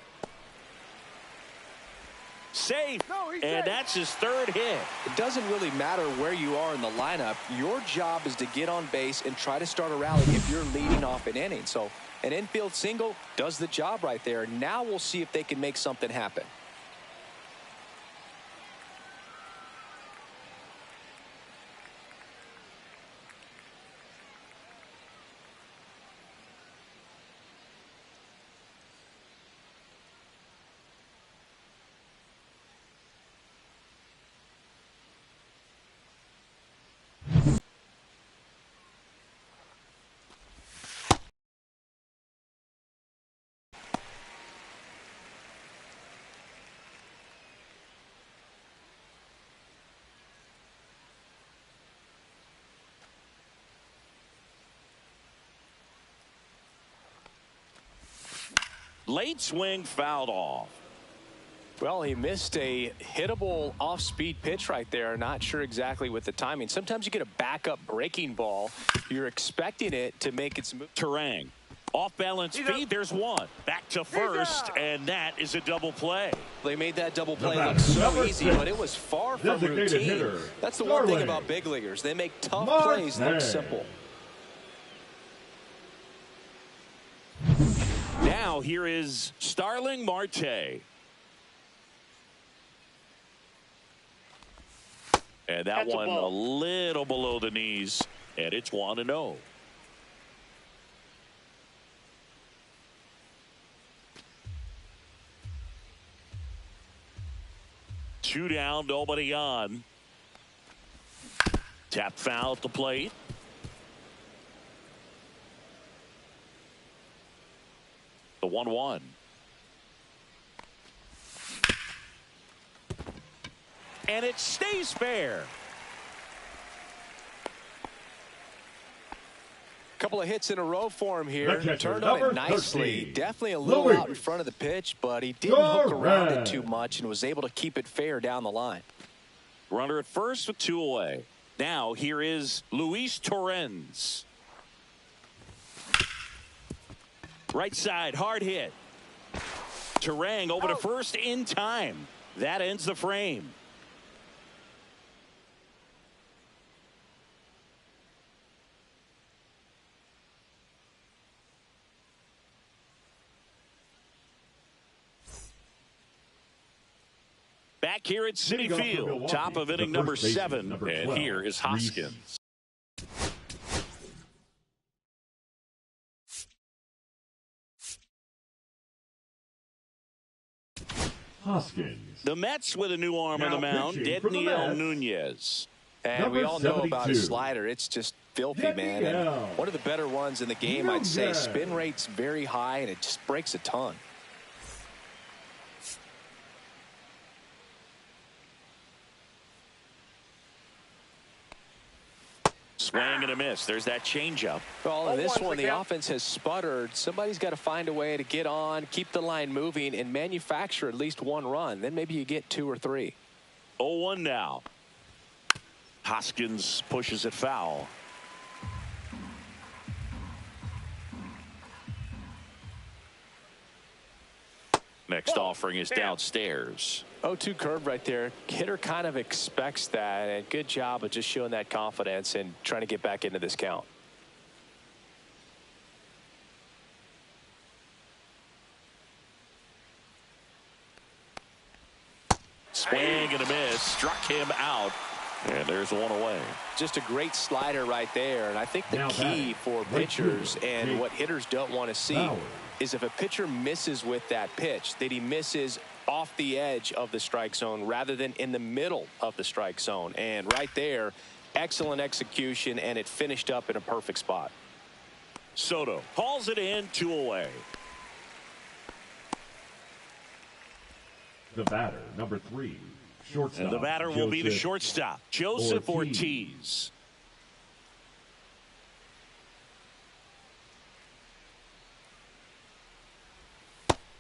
Safe. And safe. That's his 3rd hit. It doesn't really matter where you are in the lineup. Your job is to get on base and try to start a rally if you're leading off an inning. So an infield single does the job right there. Now we'll see if they can make something happen. Late swing fouled off. Well, he missed a hittable off-speed pitch right there. Not sure exactly with the timing. Sometimes you get a backup breaking ball. You're expecting it to make its move. Terang. Off balance feed. There's one. Back to first. And that is a double play. They made that double play look so easy, but it was far from routine. That's the one thing about big leaguers. They make tough plays look simple. Now here is Starling Marte. And that one a little below the knees. And it's 1-0. Two down, nobody on. Tap foul at the plate. The 1-1. And it stays fair. Couple of hits in a row for him here. Turned on it nicely. 13. Definitely a little out in front of the pitch, but he didn't hook around it too much and was able to keep it fair down the line. Runner at first with 2 away. Now here is Luis Torrens. Right side, hard hit. Terang over to first in time. That ends the frame. back here at Citi Leading off for Field. Milwaukee, Top of the inning first number baseman, 7. number And 12, here is Hoskins. Hoskins. The Mets with a new arm on Now the mound, pitching for the Daniel Mets. Nunez. And Number we all know about his 72. slider. It's just filthy, Daniel. man. And one of the better ones in the game, I'd say. Nunez. Spin rate's very high, and it just breaks a ton. Swing and a miss. There's that changeup. Well, in this 0-1 one, the again. offense has sputtered. Somebody's got to find a way to get on, keep the line moving, and manufacture at least one run. Then maybe you get 2 or 3. 0-1 now. Hoskins pushes it foul. Next offering is downstairs. 0-2 curve right there. Hitter kind of expects that, and good job of just showing that confidence and trying to get back into this count. Swing and a miss. Struck him out. And there's one away. Just a great slider right there, and I think the Now key batting, for right pitchers field, and Jake what hitters don't want to see Bauer. is if a pitcher misses with that pitch, that he misses off the edge of the strike zone rather than in the middle of the strike zone. And right there, excellent execution, and it finished up in a perfect spot. Soto hauls it in, 2 away. The batter, number 3, shortstop. And the batter will be the Joseph shortstop, Joseph Ortiz. Ortiz.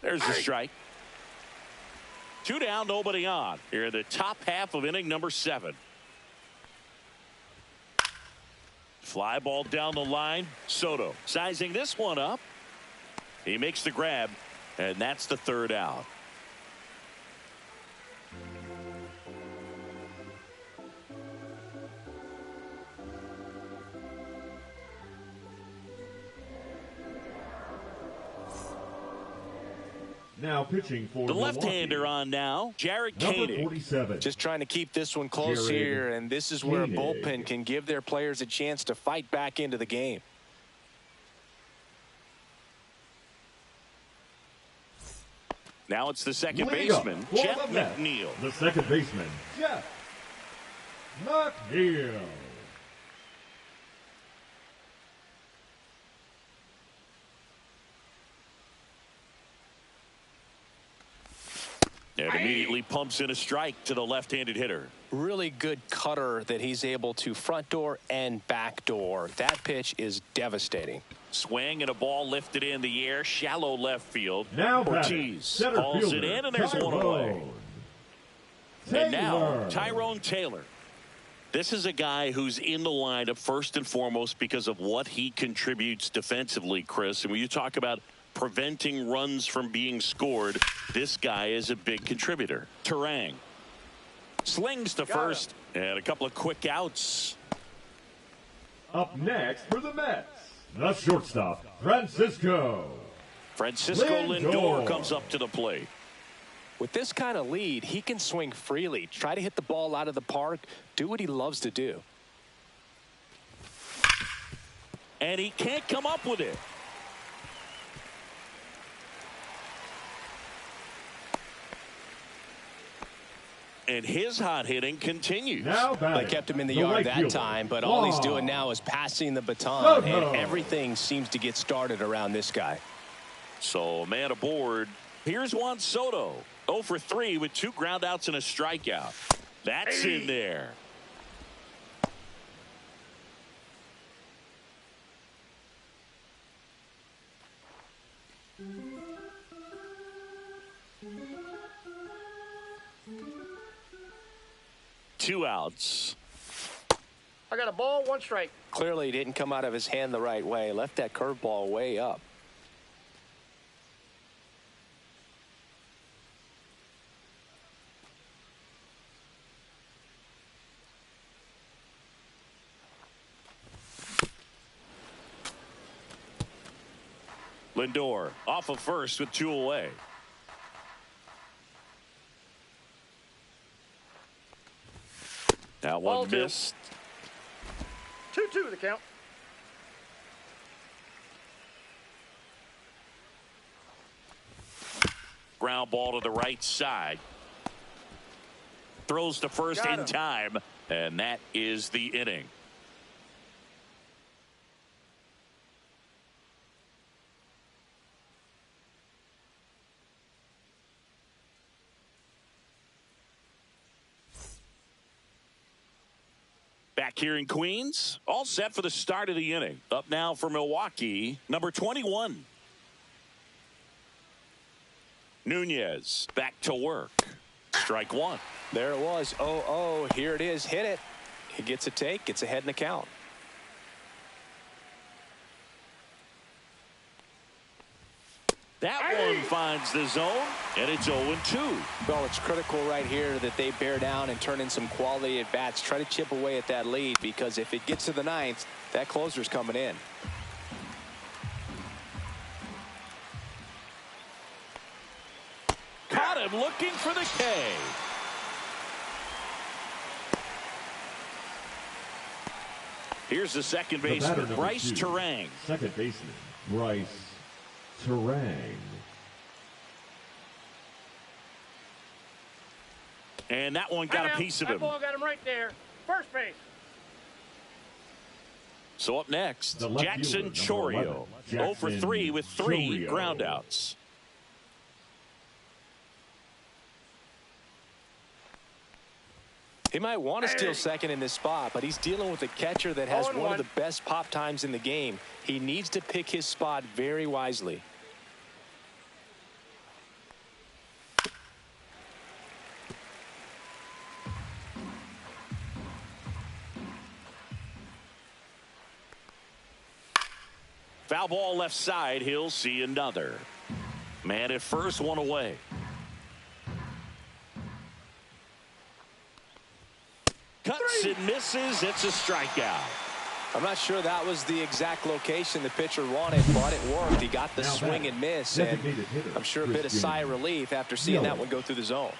There's the strike. 2 down, nobody on. Here in the top half of inning number 7. Fly ball down the line. Soto sizing this one up. He makes the grab, and that's the 3rd out. Now pitching for The Milwaukee. left-hander on now, Jared Number Koenig. 47. Just trying to keep this one close Jared here, and this is where a Koenig. bullpen can give their players a chance to fight back into the game. Now it's the second Leading up baseman, for Jeff the Mets, McNeil. The second baseman, Jeff McNeil. And immediately pumps in a strike to the left-handed hitter. Really good cutter that he's able to front door and back door. That pitch is devastating. Swing and a ball lifted in the air, shallow left field. Now batting, Ortiz center hauls it fielder, in, and there's one away. Taylor. And now Tyrone Taylor. This is a guy who's in the lineup first and foremost because of what he contributes defensively, Chris. And when you talk about preventing runs from being scored, this guy is a big contributor. Terang slings to first, and a couple of quick outs. Up next for the Mets, the shortstop, Francisco Lindor Lindor comes up to the plate. With this kind of lead, he can swing freely, try to hit the ball out of the park, do what he loves to do. And he can't come up with it. And his hot hitting continues. Now They batting, kept him in the the yard right that fielder, time, but all he's Juan doing now is passing the baton, Soto. and everything seems to get started around this guy. So man aboard. Here's Juan Soto. 0 for 3 with 2 groundouts and a strikeout. That's in there. Two outs. I got a ball, 1 strike. Clearly he didn't come out of his hand the right way, left that curveball way up. Lindor off of first with 2 away. That Ball one two. missed. 2-2 the count. Ground ball to the right side. Throws to first in time, and that is the inning. Back here in Queens, all set for the start of the inning. Up now for Milwaukee, number 21. Nunez back to work. Strike one. There it was. 0-0. Here it is. Hit it. He gets a take. Gets ahead in the count. That one finds the zone, and it's 0-2. Well, it's critical right here that they bear down and turn in some quality at bats. Try to chip away at that lead, because if it gets to the ninth, that closer's coming in. Caught him looking for the K. Here's the second baseman, Bryce Terang. Second baseman, Bryce Terang. And that one got a piece of him. That ball got him right there. First base. So up next, Jackson Chourio. 0 for 3 with 3 groundouts. He might want to steal second in this spot, but he's dealing with a catcher that has one of the best pop times in the game. He needs to pick his spot very wisely. Foul ball left side. He'll see another. Man at first, one away. Cuts and misses. It's a strikeout. I'm not sure that was the exact location the pitcher wanted, but it worked. He got the swing and miss, and I'm sure a bit of sigh of relief after seeing that one go through the zone.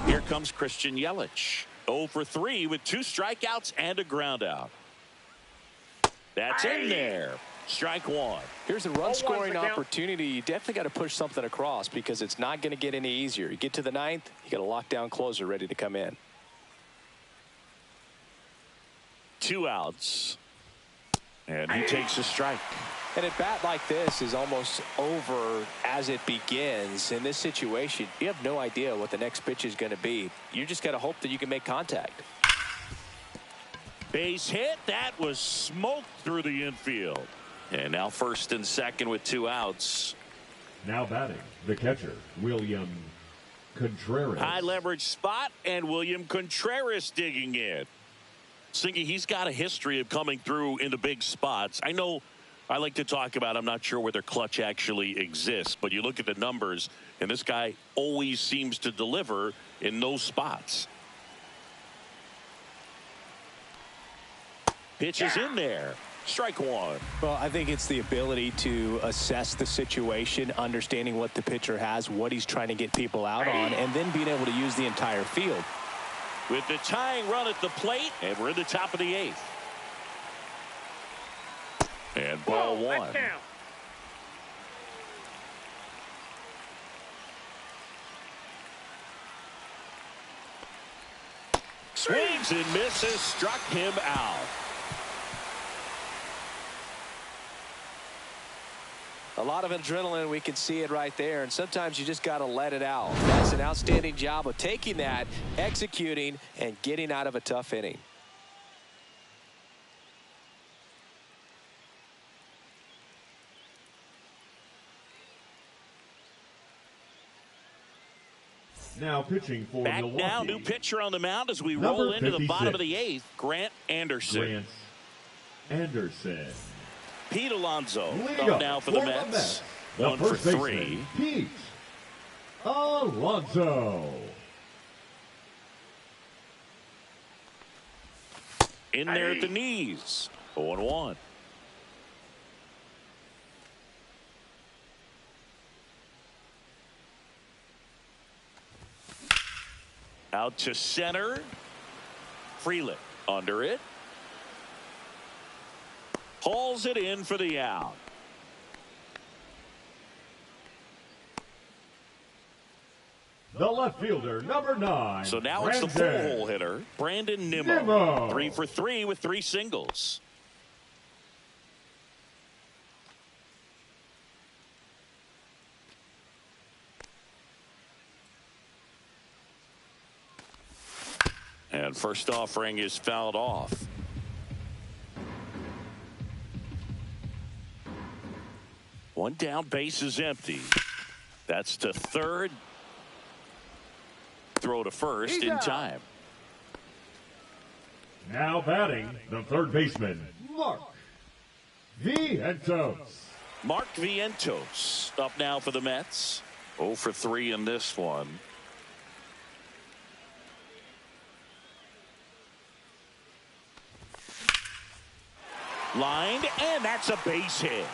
Here comes Christian Yelich. 0 for 3 with 2 strikeouts and a groundout. That's in there. Strike one. Here's a run-scoring opportunity. You definitely got to push something across, because it's not going to get any easier. You get to the ninth, you got a lockdown closer ready to come in. 2 outs. And he takes a strike. And a bat like this is almost over as it begins. In this situation, you have no idea what the next pitch is going to be. You just got to hope that you can make contact. Base hit. That was smoked through the infield. And now first and second with 2 outs. Now batting, the catcher, William Contreras. High leverage spot, and William Contreras digging in. Singy, he's got a history of coming through in the big spots. I know I like to talk about, I'm not sure where their clutch actually exists, but you look at the numbers, and this guy always seems to deliver in those spots. Pitch is in there. Strike one. Well, I think it's the ability to assess the situation, understanding what the pitcher has, what he's trying to get people out on, and then being able to use the entire field. With the tying run at the plate, and we're in the top of the 8th. And ball one. Swings and misses, struck him out. A lot of adrenaline, we can see it right there, and sometimes you just got to let it out. That's an outstanding job of taking that, executing, and getting out of a tough inning. Now pitching for Back Milwaukee. now, new pitcher on the mound as we roll into the bottom of the 8th, Grant Anderson. Pete Alonso up now for the Mets. 1 for 3. Pete Alonso. In there at the knees. 0-1. Out to center. Freeland under it. Hauls it in for the out. The left fielder, number 9. So now it's the full-hole hitter, Brandon Nimmo. 3 for 3 with 3 singles. And first offering is fouled off. One down, base is empty. That's to third. Throw to first in time. Now batting, the third baseman, Mark Vientos. Mark Vientos up now for the Mets. 0 for 3 in this one. Lined, and that's a base hit.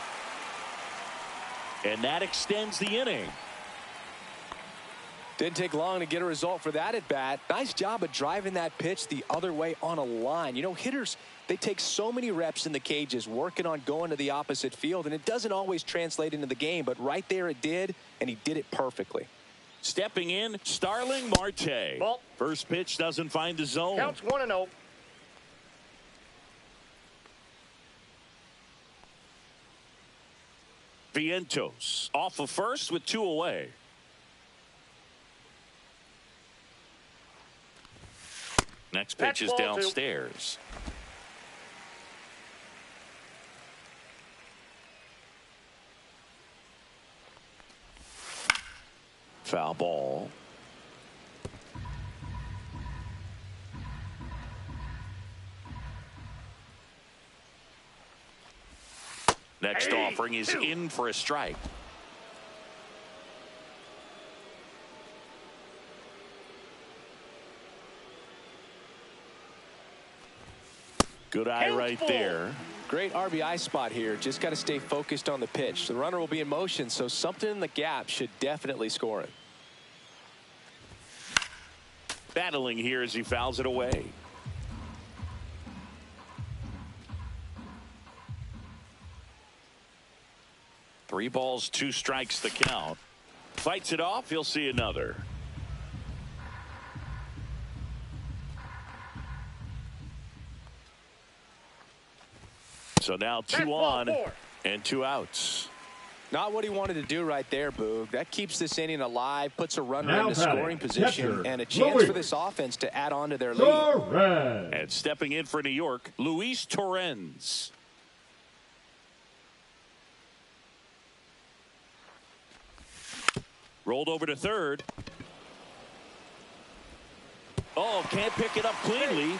And that extends the inning. Didn't take long to get a result for that at bat. Nice job of driving that pitch the other way on a line. You know, hitters, they take so many reps in the cages working on going to the opposite field, and it doesn't always translate into the game, but right there it did, and he did it perfectly. Stepping in, Starling Marte. Ball. First pitch doesn't find the zone. Counts 1-0. Vientos off of first with 2 away. Next pitch is downstairs. Foul ball. Next offering is in for a strike. Good eye right there. Great RBI spot here. Just got to stay focused on the pitch. The runner will be in motion, so something in the gap should definitely score it. Battling here as he fouls it away. Three balls, 2 strikes the count. Fights it off. He'll see another. So now 2 on and 2 outs. Not what he wanted to do right there, Boog. That keeps this inning alive, puts a runner into scoring position, and a chance for this offense to add on to their lead. And stepping in for New York, Luis Torrens. Rolled over to third. Oh, can't pick it up cleanly.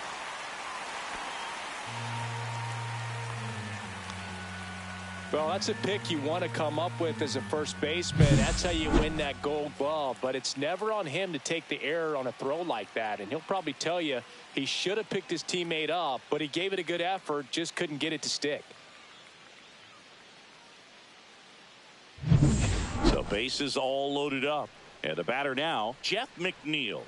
Well, that's a pick you want to come up with as a first baseman. That's how you win that gold glove. But it's never on him to take the error on a throw like that. And he'll probably tell you he should have picked his teammate up, but he gave it a good effort, just couldn't get it to stick. So bases all loaded up. And the batter now, Jeff McNeil.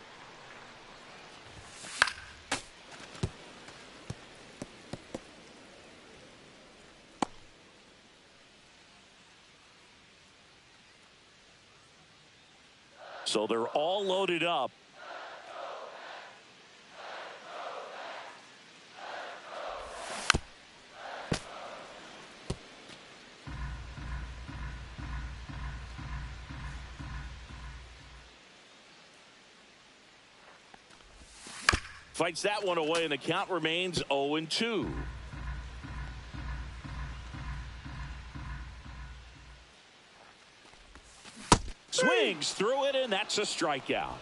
So they're all loaded up. Fights that one away, and the count remains 0-2. Swings through it, and that's a strikeout.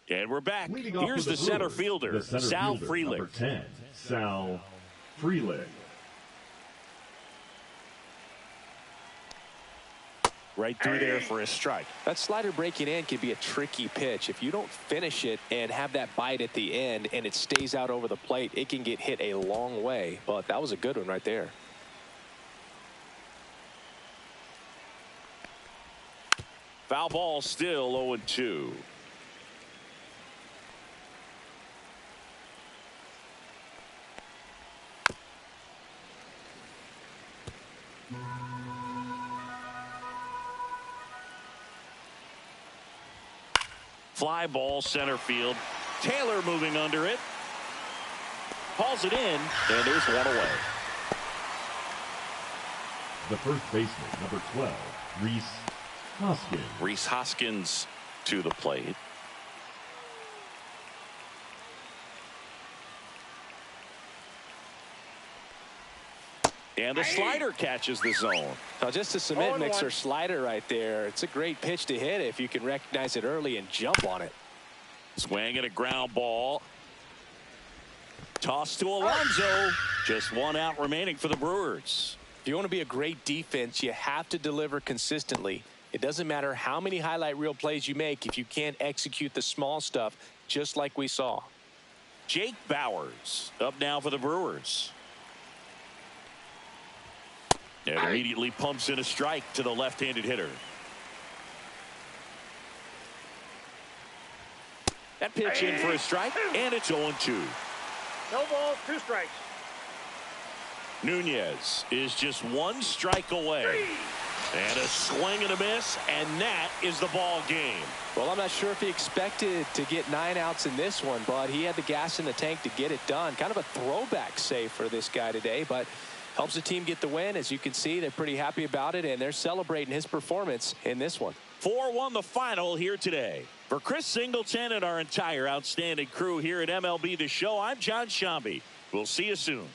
And we're back. Here's the center fielder, Sal Frelick. Number 10, Sal Frelick. Right through there for a strike. That slider breaking in can be a tricky pitch. If you don't finish it and have that bite at the end and it stays out over the plate, it can get hit a long way. But that was a good one right there. Foul ball, still 0-2. Fly ball, center field. Taylor moving under it. Calls it in, and there's one away. The first baseman, number 12, Rhys Hoskins. Rhys Hoskins to the plate. And the slider catches the zone. Now just a cement mixer slider right there. It's a great pitch to hit if you can recognize it early and jump on it. Swing and a ground ball. Toss to Alonso. Just one out remaining for the Brewers. If you want to be a great defense, you have to deliver consistently. It doesn't matter how many highlight reel plays you make if you can't execute the small stuff, just like we saw. Jake Bauers up now for the Brewers. And immediately pumps in a strike to the left-handed hitter. That pitch in for a strike, and it's 0-2. No balls, 2 strikes. Nunez is just 1 strike away. And a swing and a miss, and that is the ball game. Well, I'm not sure if he expected to get 9 outs in this one, but he had the gas in the tank to get it done. Kind of a throwback save for this guy today, but helps the team get the win. As you can see, they're pretty happy about it, and they're celebrating his performance in this one. 4-1 the final here today. For Chris Singleton and our entire outstanding crew here at MLB The Show, I'm John Shambi. We'll see you soon.